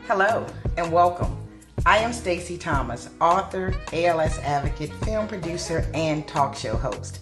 Hello and welcome. I am Stacey Thomas, author, ALS advocate, film producer, and talk show host.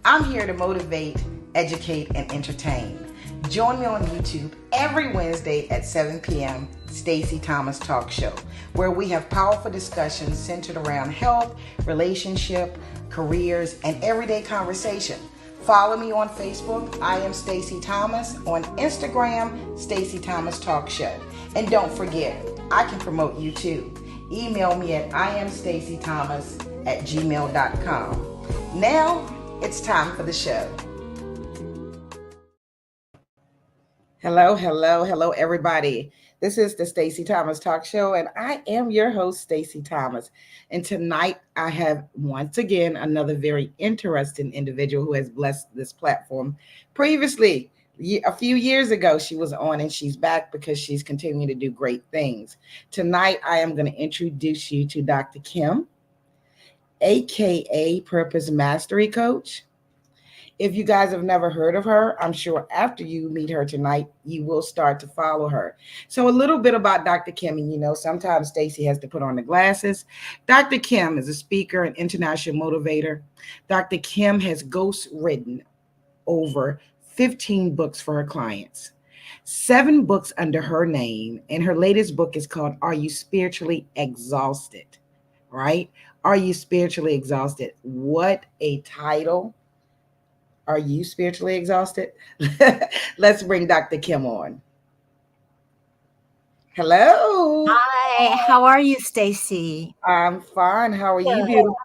I'm here to motivate, educate, and entertain. Join me on YouTube every Wednesday at 7 p.m. Stacey Thomas Talk Show, where we have powerful discussions centered around health, relationship, careers, and everyday conversation. Follow me on Facebook, I am Stacey Thomas. On Instagram, Stacey Thomas Talk Show. And don't forget, I can promote you too. Email me at iamstacythomas@gmail.com. Now, it's time for the show. Hello, everybody. This is the Stacey Thomas Talk Show, and I am your host, Stacey Thomas. And tonight, I have once again another very interesting individual who has blessed this platform. Previously, a few years ago, she was on, and she's back because she's continuing to do great things. Tonight, I am going to introduce you to Dr. Kim, aka Purpose Mastery Coach. If you guys have never heard of her, I'm sure after you meet her tonight, you will start to follow her. So a little bit about Dr. Kim, and sometimes Stacey has to put on the glasses. Dr. Kim is a speaker and international motivator. Dr. Kim has ghostwritten over 15 books for her clients, 7 books under her name, and her latest book is called Are You Spiritually Exhausted? Right? Are You Spiritually Exhausted? What a title. Are you spiritually exhausted? Let's bring Dr. Kim on. Hello. Hi, how are you, Stacey? I'm fine. How are you, Good. beautiful?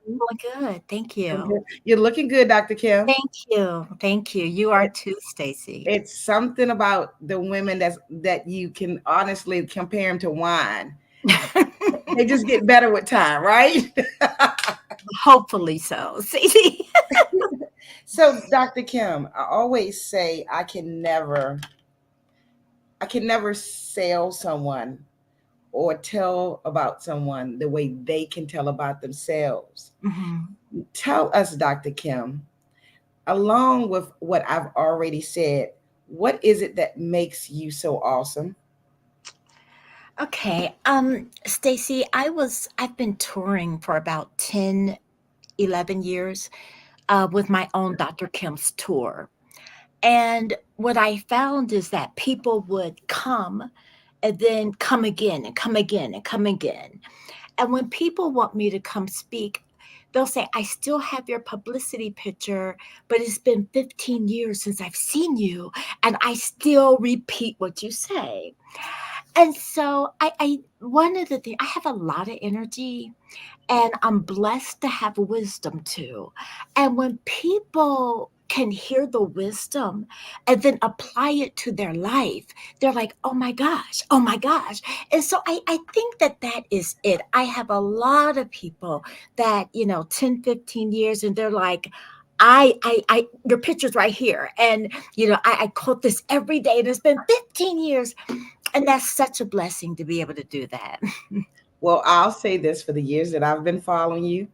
Good. Thank you. You're looking good, Dr. Kim. Thank you. Thank you. You are too, Stacey. It's something about the women that you can honestly compare them to wine. They just get better with time, right? Hopefully so, Stacey. So, Dr. Kim, I always say I can never sell someone or tell about someone the way they can tell about themselves. Mm-hmm. Tell us, Dr. Kim, along with what I've already said, what is it that makes you so awesome? Okay. Stacey, I've been touring for about 10, 11 years with my own Dr. Kim's tour. And what I found is that people would come and then come again and come again and come again. And when people want me to come speak, they'll say, I still have your publicity picture, but it's been 15 years since I've seen you, and I still repeat what you say. And so I one of the things, I have a lot of energy and I'm blessed to have wisdom too. And when people can hear the wisdom and then apply it to their life, they're like, oh my gosh, oh my gosh. And so I think that is it. I have a lot of people that, 10, 15 years, and they're like, your picture's right here. And, I quote this every day, and it's been 15 years. And that's such a blessing to be able to do that. Well, I'll say this, for the years that I've been following you,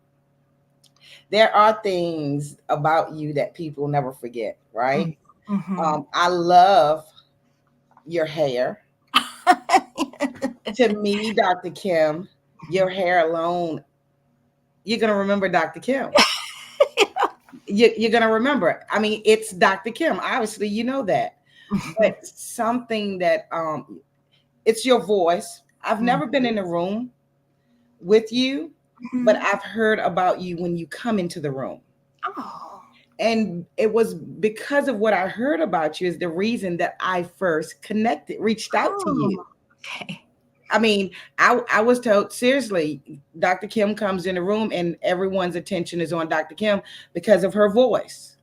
there are things about you that people never forget, right? Mm-hmm. I love your hair. To me, Dr. Kim, your hair alone, you're going to remember Dr. Kim. You're going to remember. I mean, it's Dr. Kim. Obviously, you know that. But something that, it's your voice. I've never been in a room with you, but I've heard about you when you come into the room. Oh. And it was because of what I heard about you is the reason that I first reached out to you. Okay. I mean, I was told, seriously, Dr. Kim comes in the room and everyone's attention is on Dr. Kim because of her voice.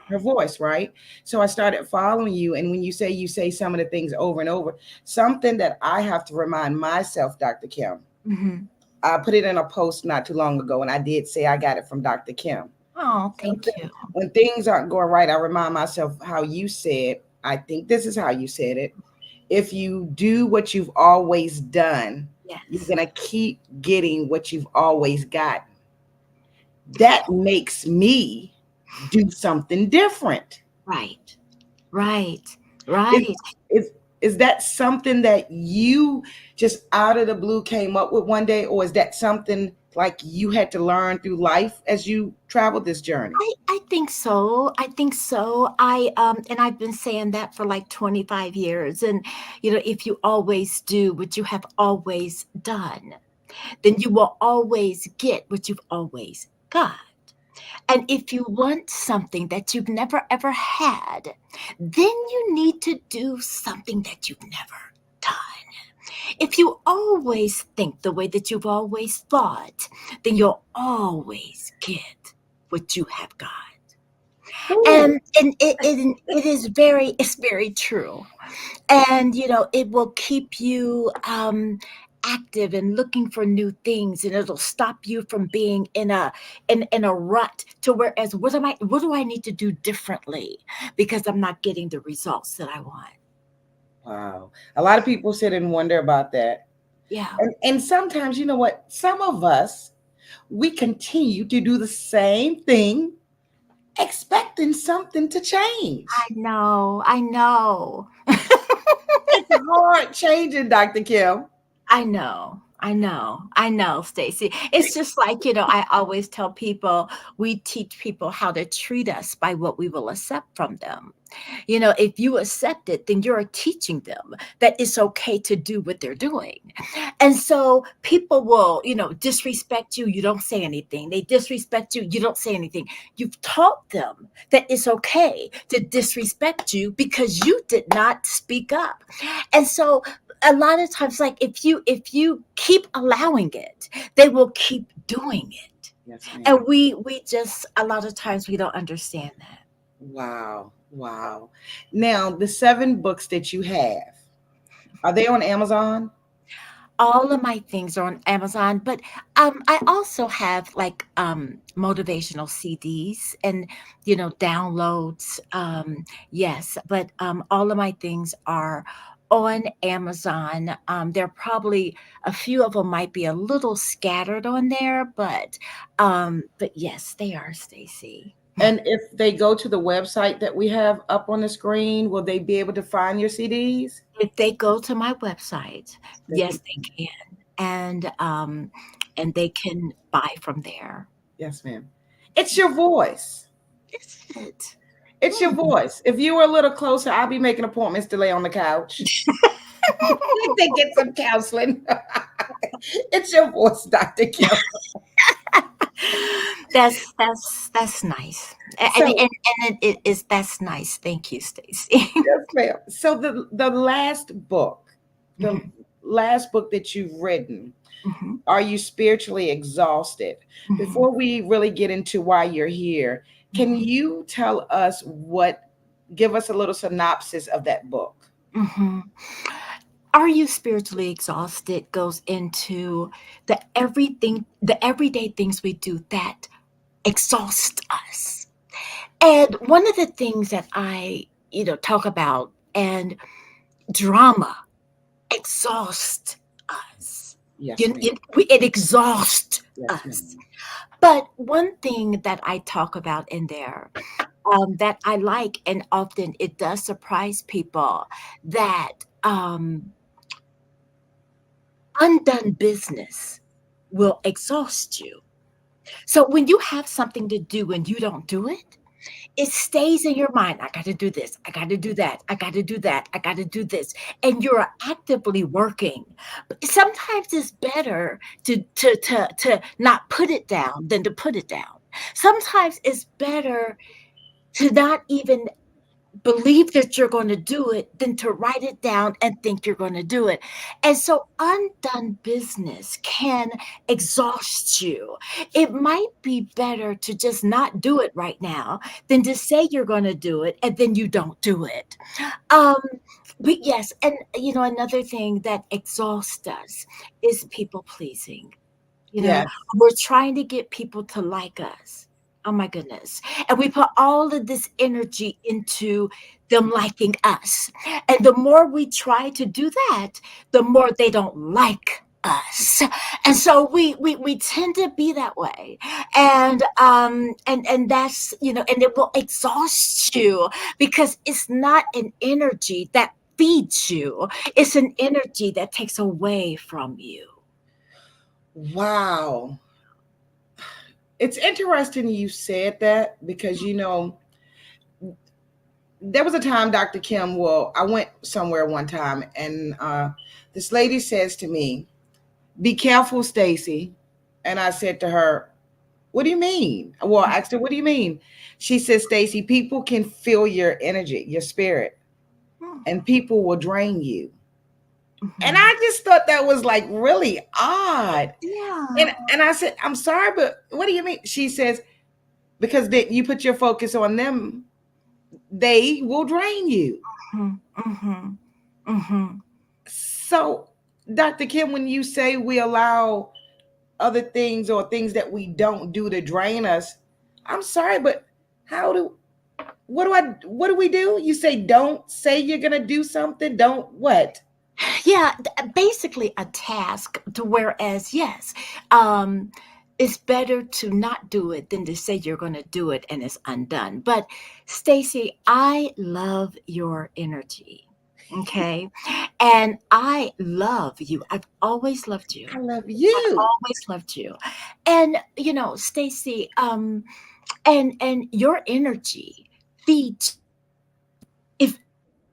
Her voice, right? So I started following you. And when you say some of the things over and over, something that I have to remind myself, Dr. Kim, I put it in a post not too long ago, and I did say I got it from Dr. Kim. Oh, thank you. When things aren't going right, I remind myself how you said, I think this is how you said it. If you do what you've always done, yes, you're going to keep getting what you've always gotten. That makes me do something different. Right. It's Is that something that you just out of the blue came up with one day, or is that something like you had to learn through life as you traveled this journey? I think so. I think so. And I've been saying that for like 25 years. And if you always do what you have always done, then you will always get what you've always got. And if you want something that you've never ever had, then you need to do something that you've never done. If you always think the way that you've always thought, then you'll always get what you have got. Ooh, And it's very true. And it will keep you active and looking for new things, and it'll stop you from being in a rut, to whereas what do I need to do differently because I'm not getting the results that I want. wow. A lot of people sit and wonder about that. Yeah. And sometimes, you know what? Some of us, we continue to do the same thing, expecting something to change. I know. I know. It's hard changing, Dr. Kim. I know. I know. I know, Stacey. It's just like, I always tell people we teach people how to treat us by what we will accept from them. If you accept it, then you're teaching them that it's okay to do what they're doing. And so people will, disrespect you, you don't say anything. They disrespect you, you don't say anything. You've taught them that it's okay to disrespect you because you did not speak up. And so a lot of times, like, if you keep allowing it, they will keep doing it. Yes, And ma'am. we just, a lot of times, we don't understand that. Wow. Wow. Now, the 7 books that you have, are they on Amazon? All of my things are on Amazon, but I also have like motivational CDs and downloads. Yes, but all of my things are on Amazon. There are probably a few of them might be a little scattered on there, but yes, they are, Stacy. And if they go to the website that we have up on the screen, will they be able to find your CDs? If they go to my website, They yes, can. they can, and they can buy from there. Yes, ma'am. It's your voice. Is it? It's your Hmm. voice. If you were a little closer, I'll be making appointments to lay on the couch. They get some counseling. It's your voice, Dr. Kim. That's nice. So, It is that's nice. Thank you, Stacy. yes, ma'am. So the last book, the Mhm, last book that you've written, mhm, Are You Spiritually Exhausted? mhm, Before we really get into why you're here, can mhm, you tell us give us a little synopsis of that book? mhm. Are you spiritually exhausted goes into the everyday things we do that exhaust us. And one of the things that I, talk about, and drama exhausts us. Yes, ma'am. It exhausts Yes, us. ma'am. But one thing that I talk about in there, that I like, and often it does surprise people, that undone business will exhaust you. So when you have something to do and you don't do it, it stays in your mind. I got to do this. I got to do that. I got to do that. I got to do this. And you're actively working. But sometimes it's better to not put it down than to put it down. Sometimes it's better to not even believe that you're going to do it than to write it down and think you're going to do it. And so undone business can exhaust you. It might be better to just not do it right now than to say you're going to do it and then you don't do it. Um, but yes, and another thing that exhausts us is people pleasing. You know, Yes. we're trying to get people to like us. Oh my goodness. And we put all of this energy into them liking us. And the more we try to do that, the more they don't like us. And so we tend to be that way. And that's, and it will exhaust you because it's not an energy that feeds you. It's an energy that takes away from you. Wow. It's interesting you said that because, there was a time, Dr. Kim, well, I went somewhere one time and this lady says to me, "Be careful, Stacey." And I said to her, "What do you mean?" Well, I asked her, "What do you mean?" She said, "Stacey, people can feel your energy, your spirit, and people will drain you." And Mhm. I just thought that was like really odd. Yeah. And I said, "I'm sorry, but what do you mean?" She says, "Because you put your focus on them, they will drain you." Mhm. Mhm. Mhm. So, Dr. Kim, when you say we allow other things or things that we don't do to drain us, I'm sorry, but how do what do we do? You say don't say you're gonna do something. Don't what? Yeah, basically a task to whereas yes, um it's better to not do it than to say you're going to do it and it's undone. But Stacy, I love your energy. Okay? And I love you. I've always loved you. I love I've you. always loved you. And Stacy, and your energy feeds if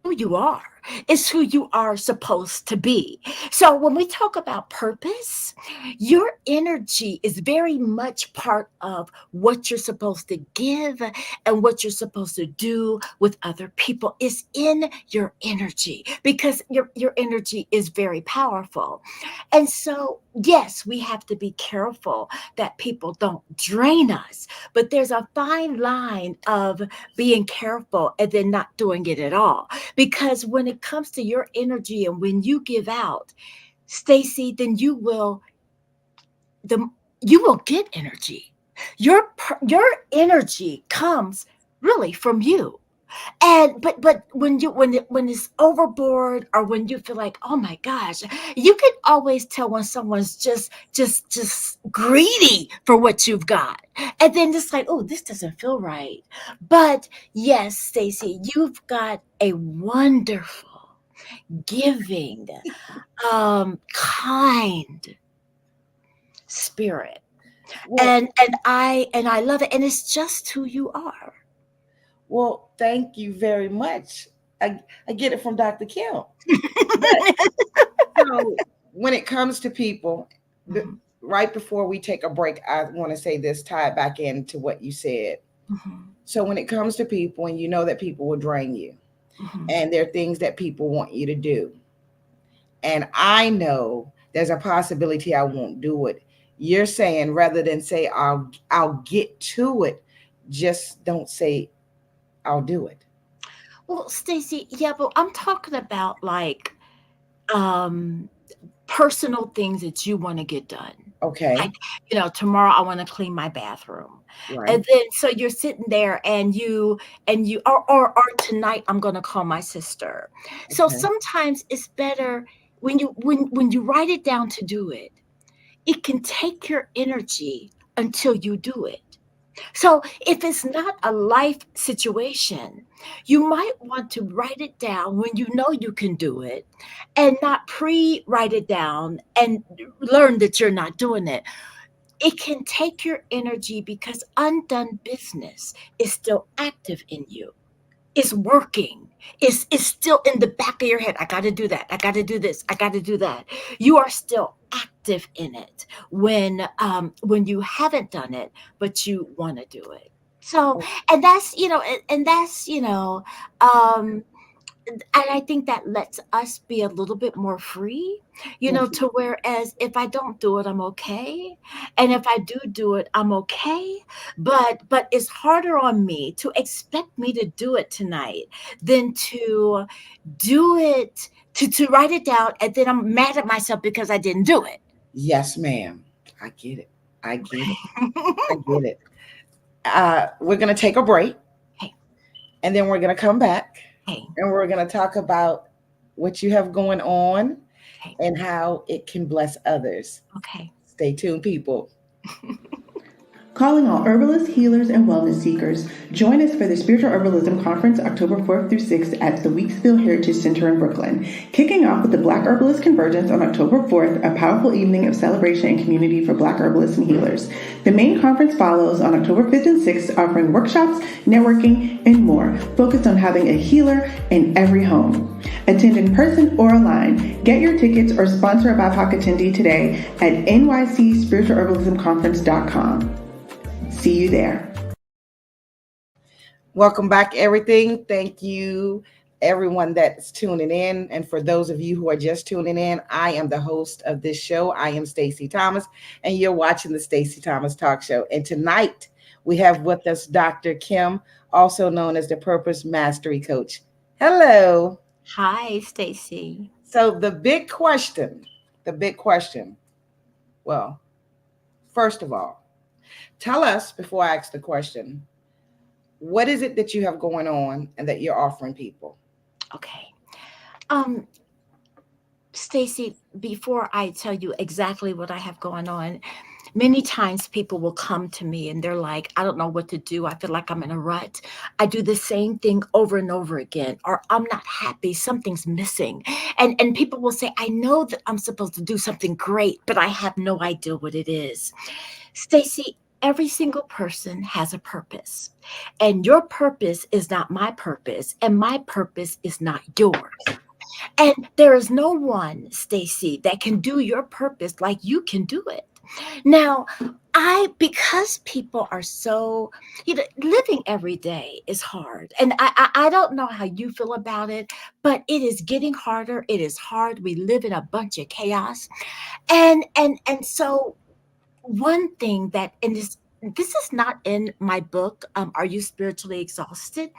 who you are. It's who you are supposed to be. So when we talk about purpose, your energy is very much part of what you're supposed to give and what you're supposed to do with other people is in your energy because your energy is very powerful. And so, yes, we have to be careful that people don't drain us, but there's a fine line of being careful and then not doing it at all. Because when it comes to your energy and when you give out, Stacy, then the you will get energy. Your energy comes really from you. And but when it's overboard or when you feel like, oh my gosh, you can always tell when someone's just greedy for what you've got. And then it's like, oh, this doesn't feel right. But yes, Stacy, you've got a wonderful, giving, kind spirit. Well, And I love it. And it's just who you are. thank you very much. I get it from Dr. Kim. But so when it comes to people, the, Mhm, right before we take a break, I want to say this, tie it back into what you said. mhm, So when it comes to people, and you know that people will drain you, mhm. and there are things that people want you to do, and I know there's a possibility I won't do it. You're saying rather than say I'll get to it, just don't say I'll do it. Well, Stacey, yeah, but I'm talking about like um personal things that you want to get done. Okay, Like, tomorrow I want to clean my bathroom. right. And then so you're sitting there and you or tonight I'm gonna call my sister. So Okay. sometimes it's better when you write it down to do it, it can take your energy until you do it. So if it's not a life situation, you might want to write it down when you know you can do it and not pre write it down and learn that you're not doing it. It can take your energy because undone business is still active in you. It's working. It's still in the back of your head. I got to do that. I got to do this. I got to do that. You are still active in it when you haven't done it, but you want to do it. So, and that's um, and I think that lets us be a little bit more free, Mhm. to whereas if I don't do it, I'm okay. And if I do it, I'm okay. But it's harder on me to expect me to do it tonight than to do it to write it down and then I'm mad at myself because I didn't do it. Yes, ma'am. I get it. I get it. I get it. We're gonna take a break, Hey, and then we're gonna come back, hey, and we're gonna talk about what you have going on hey. and how it can bless others. Okay. Stay tuned, people. Calling all herbalists, healers, and wellness seekers. Join us for the Spiritual Herbalism Conference October 4th through 6th at the Weeksville Heritage Center in Brooklyn. Kicking off with the Black Herbalist Convergence on October 4th, a powerful evening of celebration and community for Black herbalists and healers. The main conference follows on October 5th and 6th, offering workshops, networking, and more, focused on having a healer in every home. Attend in person or online. Get your tickets or sponsor a BIPOC attendee today at nycspiritualherbalismconference.com. See you there. Welcome back, everything. Thank you, everyone that's tuning in. And for those of you who are just tuning in, I am the host of this show. I am Stacey Thomas, and you're watching the Stacey Thomas Talk Show. And tonight we have with us Dr. Kim, also known as the Purpose Mastery Coach. Hello. Hi, Stacey. So the big question, well, first of all, tell us before I ask the question, what is it that you have going on and that you're offering people? Okay. Um, Stacey, before I tell you exactly what I have going on, many times people will come to me and they're like, I don't know what to do. I feel like I'm in a rut. I do the same thing over and over again, or I'm not happy. Something's missing. And people will say, I know that I'm supposed to do something great, but I have no idea what it is. Stacey, every single person has a purpose. And your purpose is not my purpose, and my purpose is not yours. And there is no one, Stacey, that can do your purpose like you can do it. Now, because people are so, living every day is hard. And I don't know how you feel about it, but it is getting harder. It is hard. We live in a bunch of chaos. And so one thing that, and this is not in my book, Are You Spiritually Exhausted?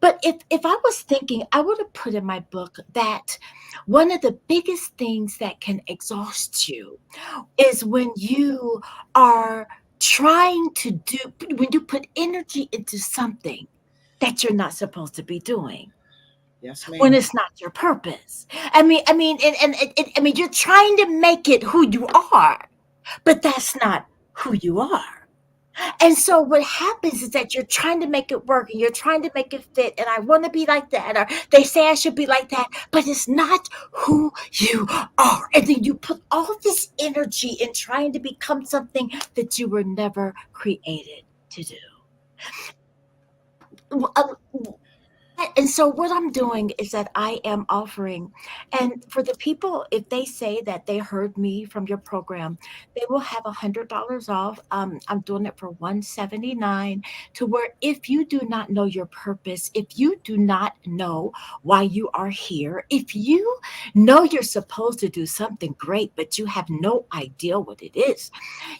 But if I was thinking, I would have put in my book that one of the biggest things that can exhaust you is when you are trying to do, when you put energy into something that you're not supposed to be doing, Yes, when ma'am. it's not your purpose. I mean, you're trying to make it who you are, but that's not who you are. And so what happens is that you're trying to make it work and you're trying to make it fit. And I want to be like that, or they say I should be like that, but it's not who you are. And then you put all this energy in trying to become something that you were never created to do. Um, And so what I'm doing is that I am offering, and for the people, if they say that they heard me from your program, they will have $100 off. I'm doing it for 179, to where if you do not know your purpose, if you do not know why you are here, if you know you're supposed to do something great, but you have no idea what it is,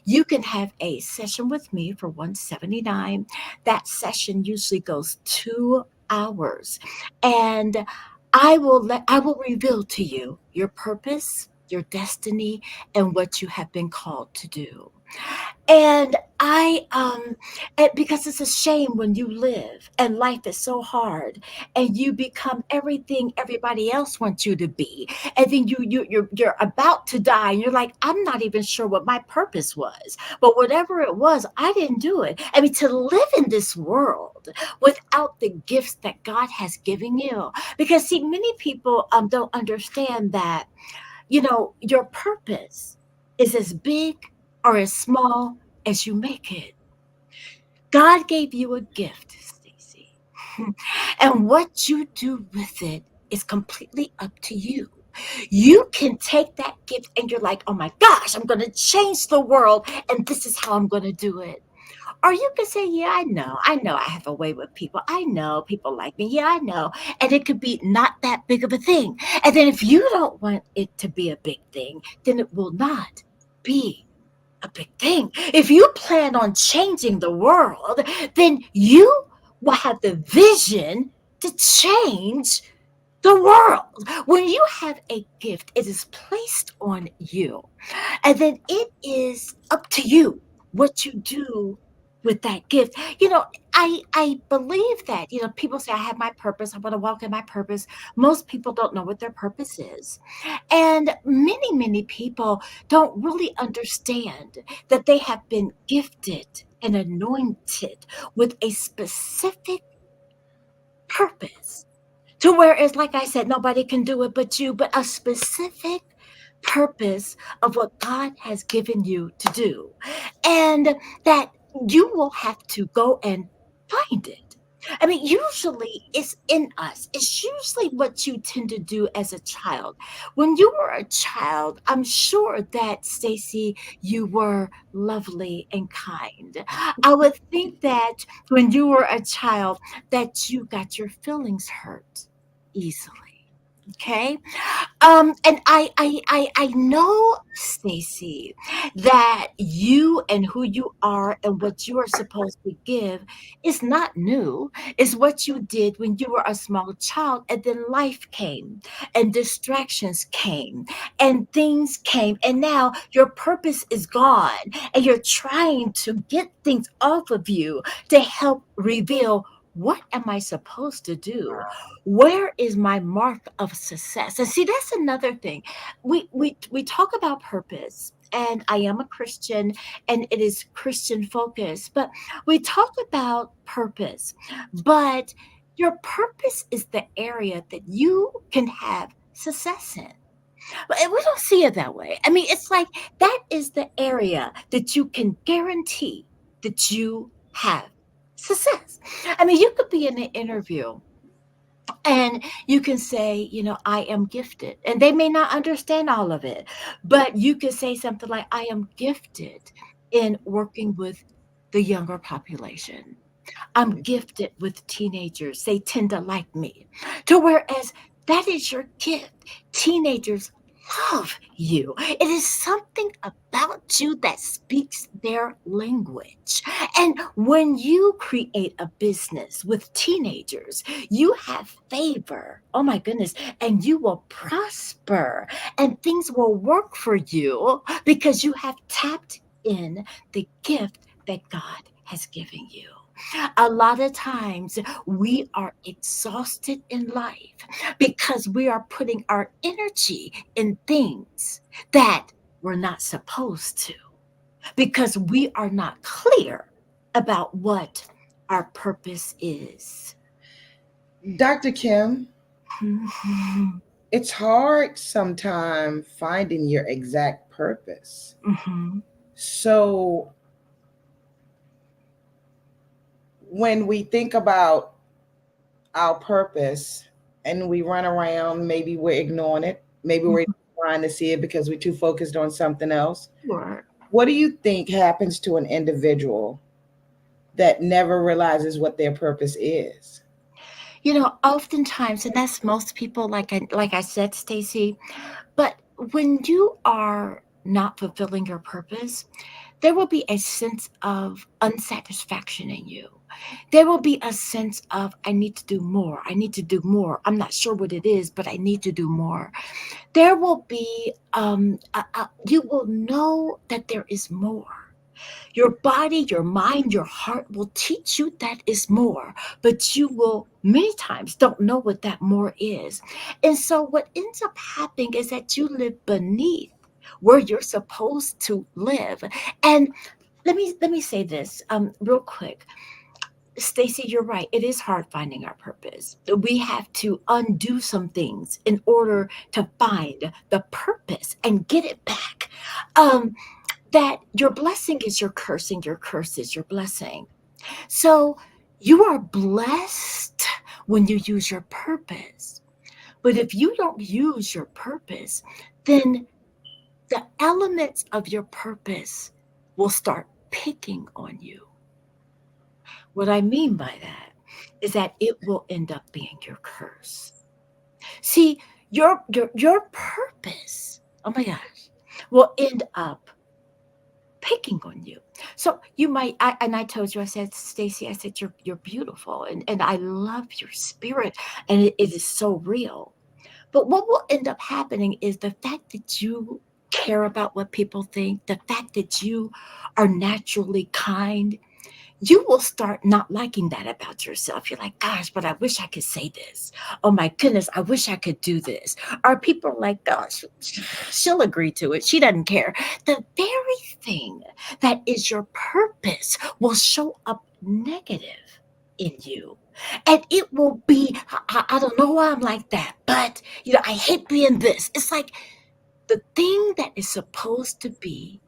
you can have a session with me for 179. That session usually goes 2 hours. And I will reveal to you your purpose, your destiny, and what you have been called to do. And because it's a shame when you live and life is so hard and you become everything everybody else wants you to be, and then you're about to die and you're like, I'm not even sure what my purpose was, but whatever it was, I didn't do it. I mean, to live in this world without the gifts that God has given you, because see, many people don't understand that, your purpose is as big or as small as you make it. God gave you a gift, Stacey. And what you do with it is completely up to you. You can take that gift and you're like, oh my gosh, I'm going to change the world and this is how I'm going to do it. Or you can say, yeah, I know I have a way with people. I know people like me. Yeah, I know. And it could be not that big of a thing. And then if you don't want it to be a big thing, then it will not be a big thing. If you plan on changing the world, then you will have the vision to change the world. When you have a gift, it is placed on you. And then it is up to you what you do with that gift. I believe that, people say I have my purpose, I want to walk in my purpose. Most people don't know what their purpose is. And many people don't really understand that they have been gifted and anointed with a specific purpose. To where it's like I said, nobody can do it but you, but a specific purpose of what God has given you to do. And that you will have to go and find it. I mean, usually it's in us. It's usually what you tend to do as a child. When you were a child, I'm sure that, Stacy, you were lovely and kind. I would think that when you were a child, that you got your feelings hurt easily. Okay. And I know, Stacy, that you and who you are and what you are supposed to give is not new. It's what you did when you were a small child, and then life came, and distractions came, and things came, and now your purpose is gone, and you're trying to get things off of you to help reveal, what am I supposed to do? Where is my mark of success? And see, that's another thing. We talk about purpose, and I am a Christian, and it is Christian focused, but we talk about purpose. But your purpose is the area that you can have success in. But we don't see it that way. I mean, it's like that is the area that you can guarantee that you have success. I mean, you could be in an interview and you can say, I am gifted. And they may not understand all of it, but you could say something like, I am gifted in working with the younger population. I'm gifted with teenagers. They tend to like me. To whereas that is your gift. Teenagers love you. It is something about you that speaks their language. And when you create a business with teenagers, you have favor. Oh my goodness. And you will prosper and things will work for you because you have tapped in the gift that God has given you. A lot of times we are exhausted in life because we are putting our energy in things that we're not supposed to, because we are not clear about what our purpose is. Dr. Kim, Mhm, it's hard sometimes finding your exact purpose. mhm. So when we think about our purpose and we run around, maybe we're ignoring it, maybe we're trying to see it because we're too focused on something else. Sure. What do you think happens to an individual that never realizes what their purpose is? Oftentimes, and that's most people, like I said, Stacy. But when you are not fulfilling your purpose, there will be a sense of unsatisfaction in you. There will be a sense of, I need to do more. I need to do more. I'm not sure what it is, but I need to do more. There will be, you will know that there is more. Your body, your mind, your heart will teach you that is more, but you will many times don't know what that more is. And so what ends up happening is that you live beneath where you're supposed to live. And let me say this real quick. Stacy, you're right. It is hard finding our purpose. We have to undo some things in order to find the purpose and get it back. Um, that your blessing is your curse and your curse is your blessing. So you are blessed when you use your purpose. But if you don't use your purpose, then the elements of your purpose will start picking on you. What I mean by that is that it will end up being your curse. See, your purpose, oh my gosh, will end up picking on you. So you might, and I told you, I said, Stacy, I said, you're beautiful, and I love your spirit, and it is so real. But what will end up happening is the fact that you care about what people think, the fact that you are naturally kind, you will start not liking that about yourself. You're like, gosh, but I wish I could say this. Oh my goodness, I wish I could do this. Or people are like, gosh, she'll agree to it. She doesn't care. The very thing that is your purpose will show up negative in you. And it will be, I don't know why I'm like that, but I hate being this. It's like the thing that is supposed to be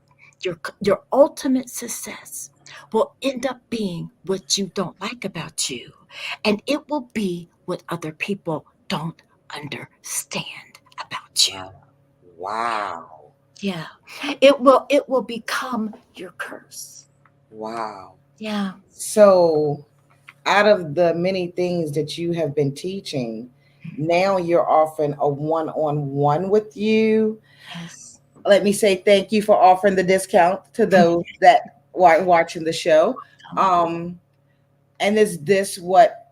your ultimate success will end up being what you don't like about you, and it will be what other people don't understand about you. Wow. Wow. Yeah, it will become your curse. Wow. Yeah. So, out of the many things that you have been teaching, now you're offering a one-on-one with you. Yes. Let me say thank you for offering the discount to those that are watching the show. Um, and is this what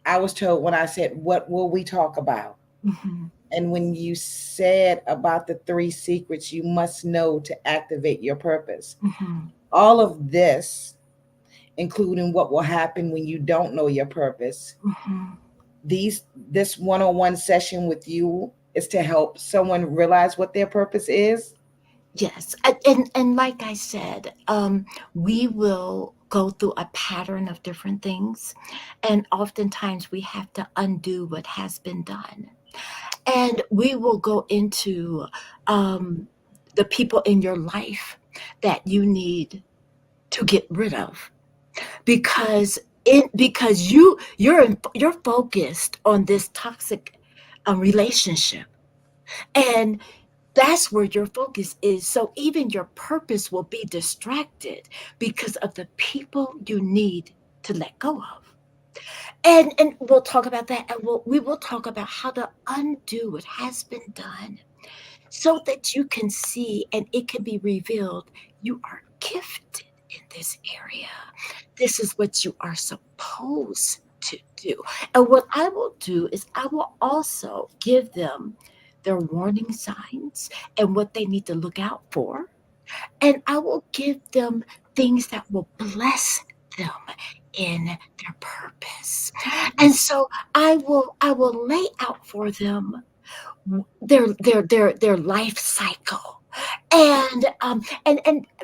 I was told when I said, "What will we talk about?" Mhm. And when you said about the three secrets you must know to activate your purpose, Mhm. all of this, including what will happen when you don't know your purpose, Mhm. these this one-on-one session with you is to help someone realize what their purpose is. Yes, and like I said, we will go through a pattern of different things, and oftentimes we have to undo what has been done. And we will go into um, the people in your life that you need to get rid of because you're focused on this toxic relationship, and that's where your focus is. So even your purpose will be distracted because of the people you need to let go of. And we'll talk about that, and we will talk about how to undo what has been done so that you can see and it can be revealed you are gifted in this area. This is what you are supposed to do. And what I will do is I will also give them their warning signs and what they need to look out for. And I will give them things that will bless them in their purpose. And so I will lay out for them their life cycle. And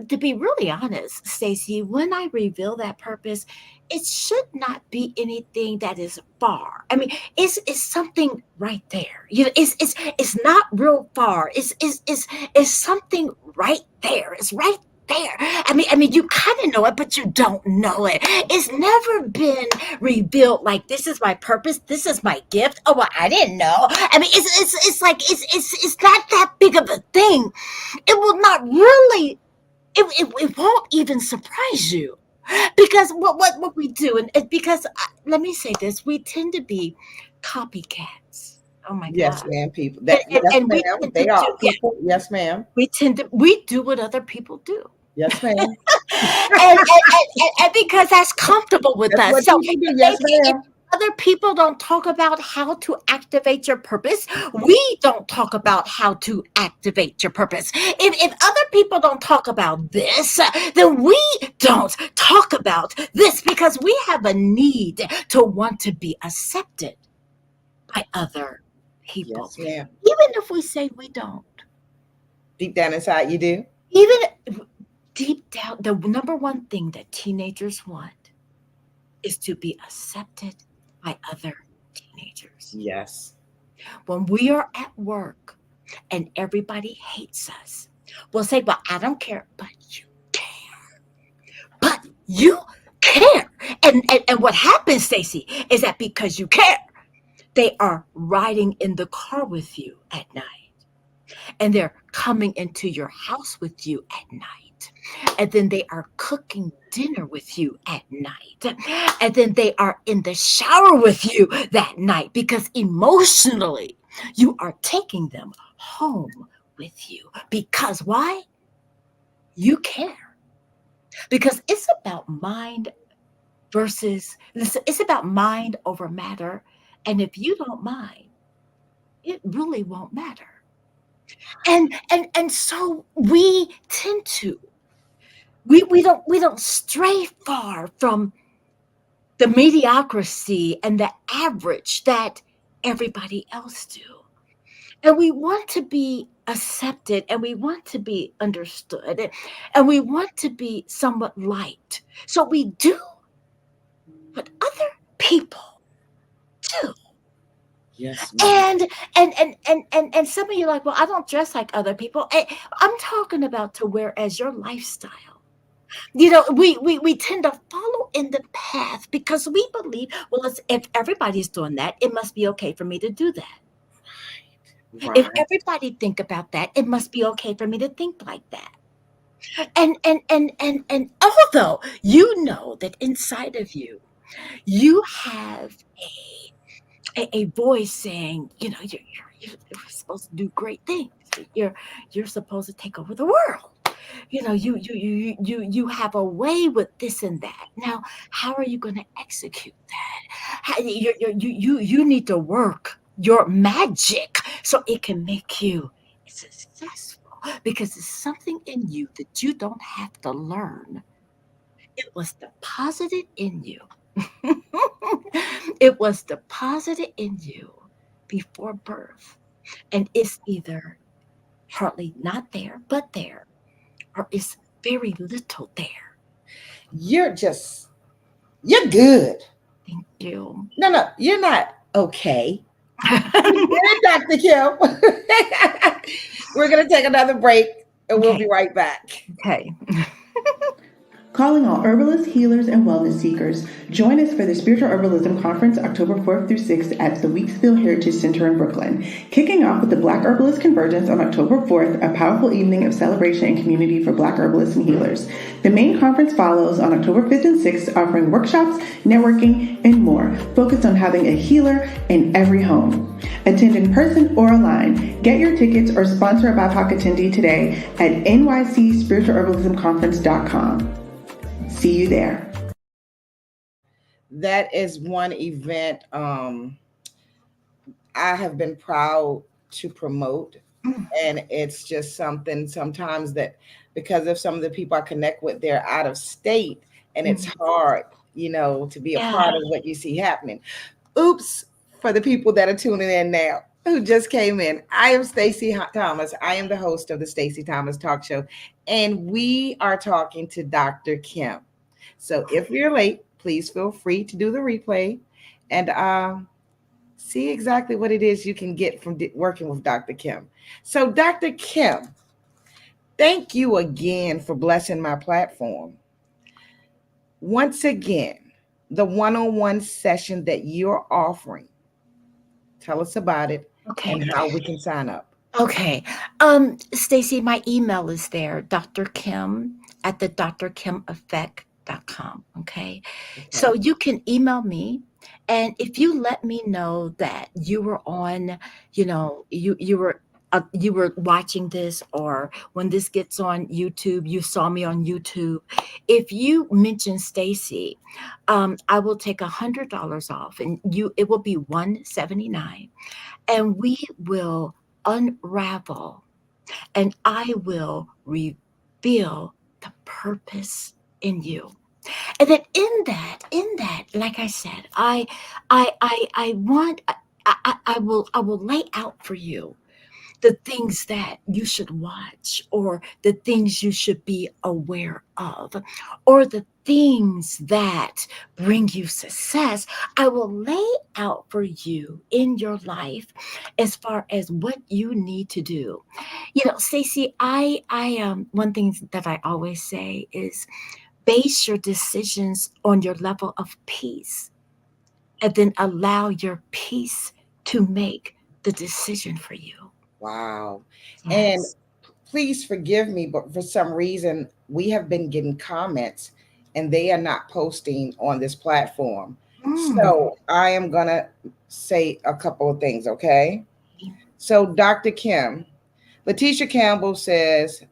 to be really honest, Stacey, when I reveal that purpose, it should not be anything that is far. I mean, it's something right there. It's not real far. It's something right there. It's right there. I mean, you kind of know it, but you don't know it. It's never been revealed like this is my purpose. This is my gift. Oh, well, I didn't know. I mean, it's like it's not that big of a thing. It will not really. It won't even surprise you because what we do, and because let me say this, we tend to be copycats. Oh my Yes, god. ma'am. People and, that and, yes, and we ma'am. tend to They are do, yeah, people. Yes, ma'am. we do what other people do. Yes, ma'am. And because that's comfortable with That's us. what So people do. if, Yes, if ma'am. other people don't talk about how to activate your purpose, we don't talk about how to activate your purpose. If other people don't talk about this, then we don't talk about this because we have a need to want to be accepted by other people. Yes, ma'am. Even if we say we don't, Deep down inside, you do. even deep down, the number one thing that teenagers want is to be accepted by other teenagers. Yes. When we are at work and everybody hates us, we'll say, well, I don't care, but you care. But you care. And what happens, Stacey, is that because you care, they are riding in the car with you at night, and they're coming into your house with you at night, and then they are cooking dinner with you at night, and then they are in the shower with you that night because emotionally you are taking them home with you. Because why? You care. Because it's about mind versus, listen, it's about mind over matter. And if you don't mind, it really won't matter. And so we tend to we don't stray far from the mediocrity and the average that everybody else do. And we want to be accepted and we want to be understood and we want to be somewhat liked. So we do what other people do. Yes, ma'am. And some of you are like, well, I don't dress like other people. I'm talking about to whereas your lifestyle. We tend to follow in the path because we believe, well, if everybody's doing that, it must be okay for me to do that. If Right. everybody think about that, it must be okay for me to think like that. And although you know that inside of you, you have a voice saying, you're supposed to do great things. You're you're supposed to take over the world. You have a way with this and that. Now, how are you going to execute that? You need to work your magic so it can make you successful because it's something in you that you don't have to learn. It was deposited in you. It was deposited in you before birth, and it's either partly not there but there, or it's very little there. You're just, you're good. Thank you. No, no, you're not okay. You did it, Dr. Kim. We're going to take another break and we'll Okay. be right back. Okay. Calling all herbalists, healers, and wellness seekers. Join us for the Spiritual Herbalism Conference October 4th through 6th at the Weeksville Heritage Center in Brooklyn. Kicking off with the Black Herbalist Convergence on October 4th, a powerful evening of celebration and community for Black herbalists and healers. The main conference follows on October 5th and 6th, offering workshops, networking, and more, focused on having a healer in every home. Attend in person or online. Get your tickets or sponsor a BIPOC attendee today at nycspiritualherbalismconference.com. See you there. That is one event I have been proud to promote. Mm, And it's just something sometimes that because of some of the people I connect with, they're out of state and it's mm. hard, to be a Yeah. part of what you see happening. Oops, for the people that are tuning in now who just came in. I am Stacey Thomas. I am the host of the Stacey Thomas Talk Show, and we are talking to Dr. Kim. So if you're late, please feel free to do the replay and see exactly what it is you can get from working with Dr. Kim. So, Dr. Kim, thank you again for blessing my platform. Once again, the one on one session that you're offering, tell us about it Okay. and how we can sign up. Okay. Stacy, my email is there, Dr. Kim at the drkimeffect.com. Okay. Okay. So you can email me. And if you let me know that you were on, you were watching this, or when this gets on YouTube, you saw me on YouTube. If you mention Stacy, I will take $100 off, and it will be $179, and we will unravel and I will reveal the purpose in you. And then in that, like I said, I want, I will lay out for you the things that you should watch, or the things you should be aware of, or the things that bring you success. I will lay out for you in your life as far as what you need to do. Stacey, I one thing that I always say is base your decisions on your level of peace, and then allow your peace to make the decision for you. Wow. And Yes. please forgive me, but for some reason, we have been getting comments and they are not posting on this platform. Mm. So I am going to say a couple of things, okay? So, Dr. Kim, Letitia Campbell says,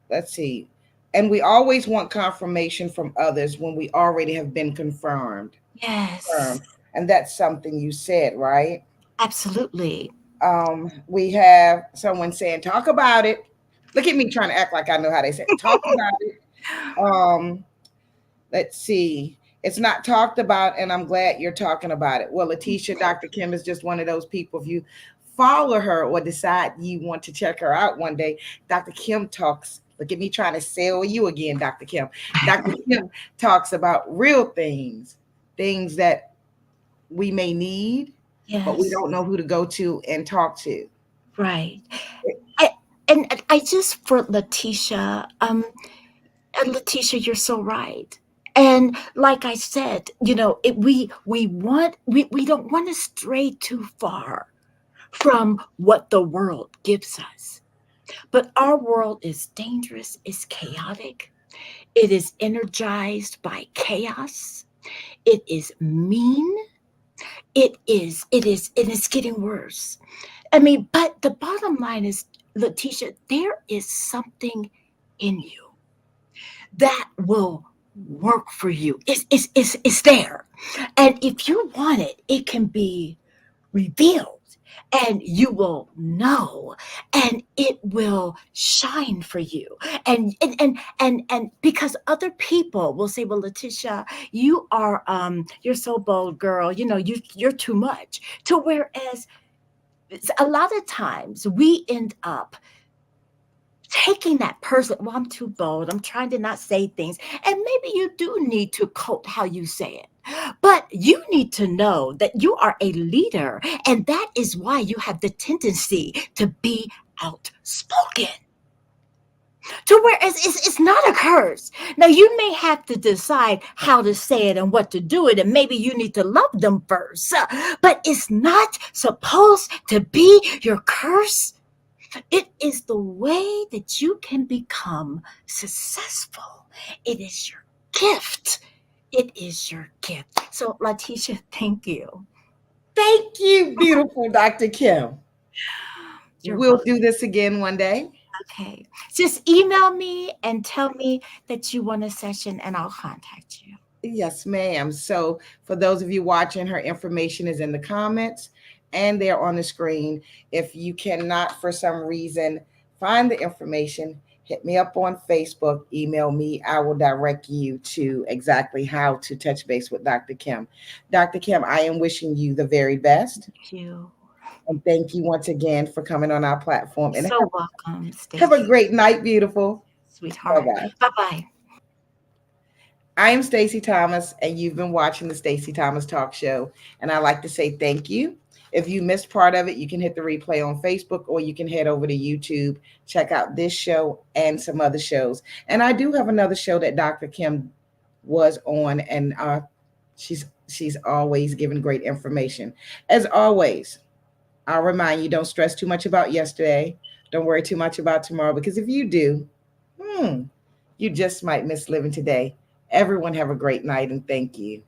let's see, and we always want confirmation from others when we already have been confirmed. Yes, Confirmed. And that's something you said, right? absolutely. We have someone saying, talk about it. Look at me trying to act like I know how they say it. Talk about it. Um, let's see. It's not talked about, and I'm glad you're talking about it. Well, Letitia, Dr. Kim is just one of those people. If you follow her or decide you want to check her out one day, Dr. Kim talks. Look at me trying to sell you again, Dr. Kim. Dr. Kim talks about real things, things that we may need, but we Yes, don't know who to go to and talk to. right. I, and I just for Letitia, and Letitia, you're so right. And like I said, we don't want to stray too far from what the world gives us. But our world is dangerous, it's chaotic, it is energized by chaos, it is mean, and it's getting worse. I mean, but the bottom line is, Letitia, there is something in you that will work for you. It's there. And if you want it, it can be revealed and you will know and it will shine for you and because other people will say, well, Letitia, you're so bold, girl, you're too much, to whereas a lot of times we end up taking that person, well, I'm too bold, I'm trying to not say things, and maybe you do need to coat how you say it, but you need to know that you are a leader, and that is why you have the tendency to be outspoken, to where it's not a curse. Now you may have to decide how to say it and what to do it, and maybe you need to love them first, but it's not supposed to be your curse. It is the way that you can become successful. It is your gift. It is your gift. So, Letitia, thank you. Thank you, beautiful Dr. Kim. You're We'll welcome. do this again one day. Okay. Just email me and tell me that you want a session, and I'll contact you. Yes, ma'am. So, for those of you watching, her information is in the comments and they're on the screen. If you cannot, for some reason, find the information, hit me up on Facebook, email me. I will direct you to exactly how to touch base with Dr. Kim. Dr. Kim, I am wishing you the very best. Thank you. And thank you once again for coming on our platform. You're And so welcome, have a Stacey, great night, beautiful. Bye sweetheart. bye. Bye bye. I am Stacey Thomas, and you've been watching the Stacey Thomas Talk Show. And I'd like to say thank you. If you missed part of it, you can hit the replay on Facebook or you can head over to YouTube, check out this show and some other shows. And I do have another show that Dr. Kim was on, and she's always giving great information. As always, I'll remind you, don't stress too much about yesterday. Don't worry too much about tomorrow, because if you do, hmm, you just might miss living today. Everyone have a great night and thank you.